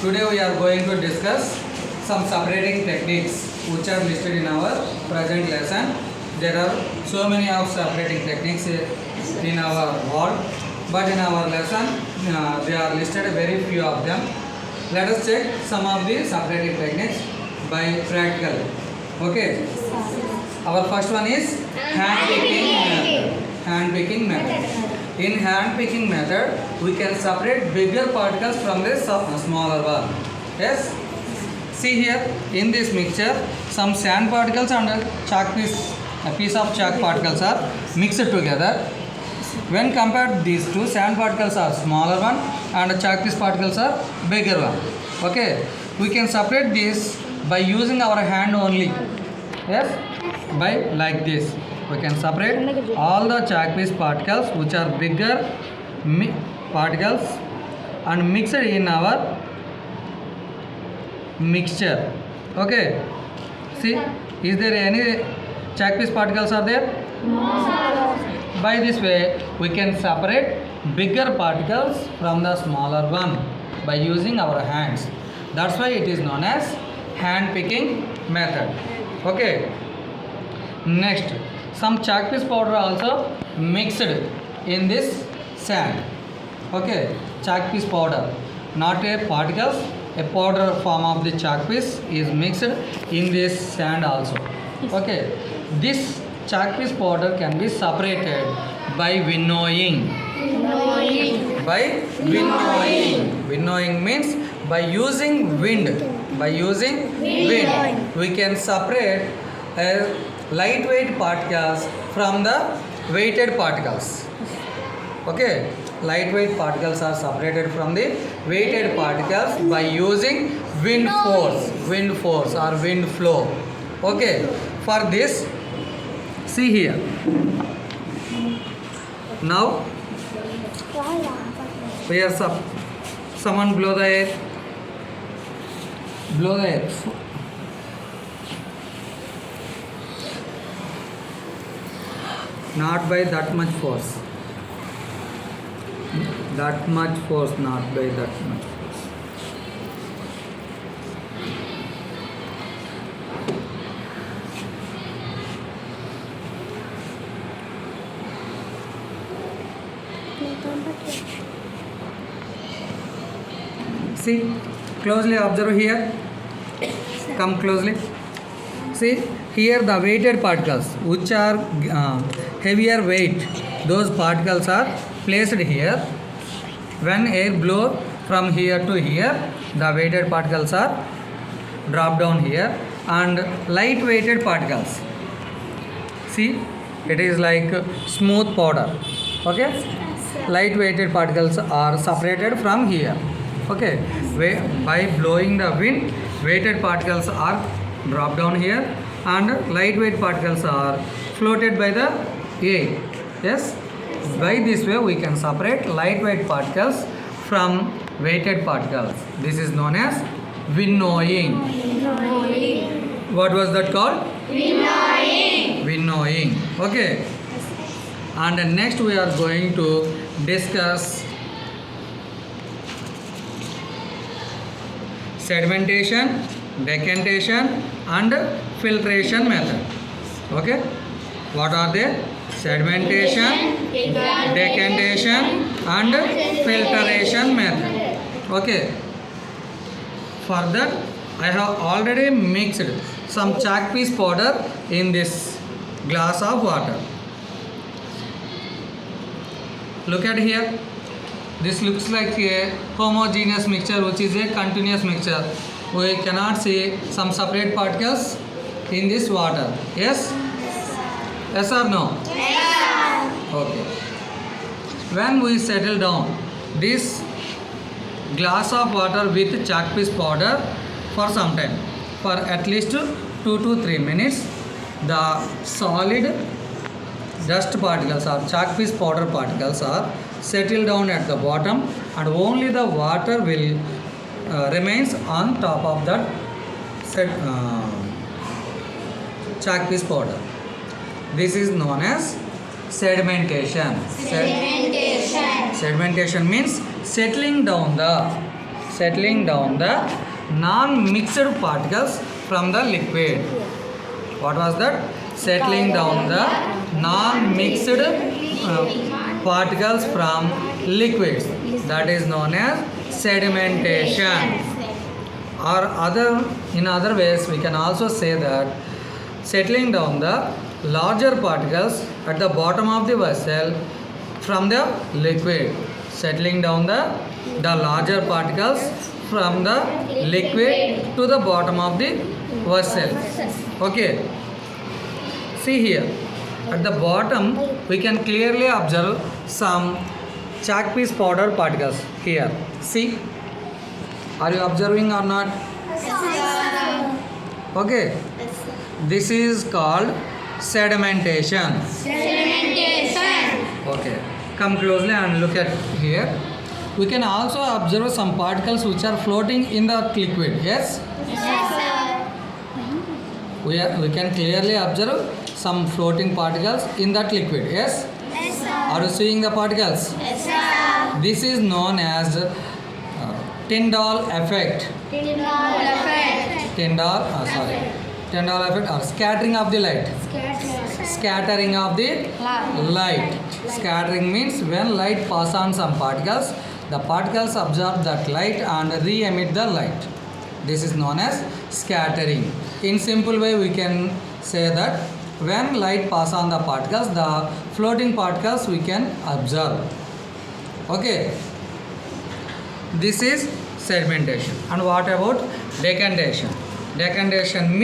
Today we are going to discuss some separating techniques which are listed in our present lesson. There are so many of separating techniques in our world, but in our lesson they are listed very few of them. Let us check some of the separating techniques by practical. Okay. Our first one is hand picking method. Hand picking method. In hand picking method, we can separate bigger particles from the smaller one. Yes. See here in this mixture, some sand particles and a piece of chalk particles are mixed together. When compared, these two sand particles are smaller one and chalk piece particles are bigger one. Okay. We can separate this by using our hand only. Yes. By like this. We can separate all the chalk piece particles which are bigger particles and mix it in our mixture. Okay. See, is there any chalk piece particles are there? No. By this way, we can separate bigger particles from the smaller one by using our hands. That's why it is known as hand picking method. Okay. Next, some chalk piece powder also mixed in this sand. Okay, chalk piece powder, not a particles, a powder form of the chalk piece is mixed in this sand also. Okay, this chalk piece powder can be separated by winnowing. By winnowing. Winnowing means by using wind. By using wind, we can separate lightweight particles from the weighted particles. Okay, lightweight particles are separated from the weighted particles by using wind force or wind flow. Okay, for this, see here. Now, here someone blow the air. Blow the air. Not by that much force. That much force, not by that much force. See, closely observe here. Come closely. See, here the weighted particles which are heavier weight, those particles are placed here. When air blow from here to here, the weighted particles are dropped down here, and light weighted particles, see, it is like smooth powder. Okay, light weighted particles are separated from here. Okay, by blowing the wind, weighted particles are dropped down here and lightweight particles are floated by the air. Yes, by this way we can separate lightweight particles from weighted particles. This is known as winnowing. What was that called? Winnowing. Okay, and next we are going to discuss sedimentation, decantation and filtration method. Okay, what are they? Sedimentation, decantation and filtration method. Okay, for that I have already mixed some chalk piece powder in this glass of water. Look at here. This looks like a homogeneous mixture which is a continuous mixture. We cannot see some separate particles in this water. Yes? Yes or no? Yes. Okay. When we settle down this glass of water with chalk piece powder for some time, for at least 2 to 3 minutes, the solid dust particles or chalk piece powder particles are settle down at the bottom and only the water will remains on top of that chalk piece powder. This is known as sedimentation. Sedimentation means settling down the settling down the non-mixed particles from the liquid. What was that? Settling down the non-mixed particles from liquids. That is known as sedimentation. Or in other ways, we can also say that settling down the larger particles at the bottom of the vessel from the liquid. Settling down the larger particles from the liquid to the bottom of the vessel. Okay. See here. At the bottom, we can clearly observe some chalk piece powder particles here. See. Are you observing or not? Okay. This is called sedimentation. Okay. Come closely and look at here. We can also observe some particles which are floating in the liquid. Yes? We can clearly observe some floating particles in that liquid. Yes? Are you seeing the particles? This is known as Tyndall effect. Tyndall effect or scattering of the light. Scattering of the light. Scattering means when light passes on some particles, the particles absorb that light and re-emit the light. This is known as scattering. In simple way, we can say that when light passes on the particles, the floating particles we can observe. Okay. This is sedimentation. And what about decantation? Decantation means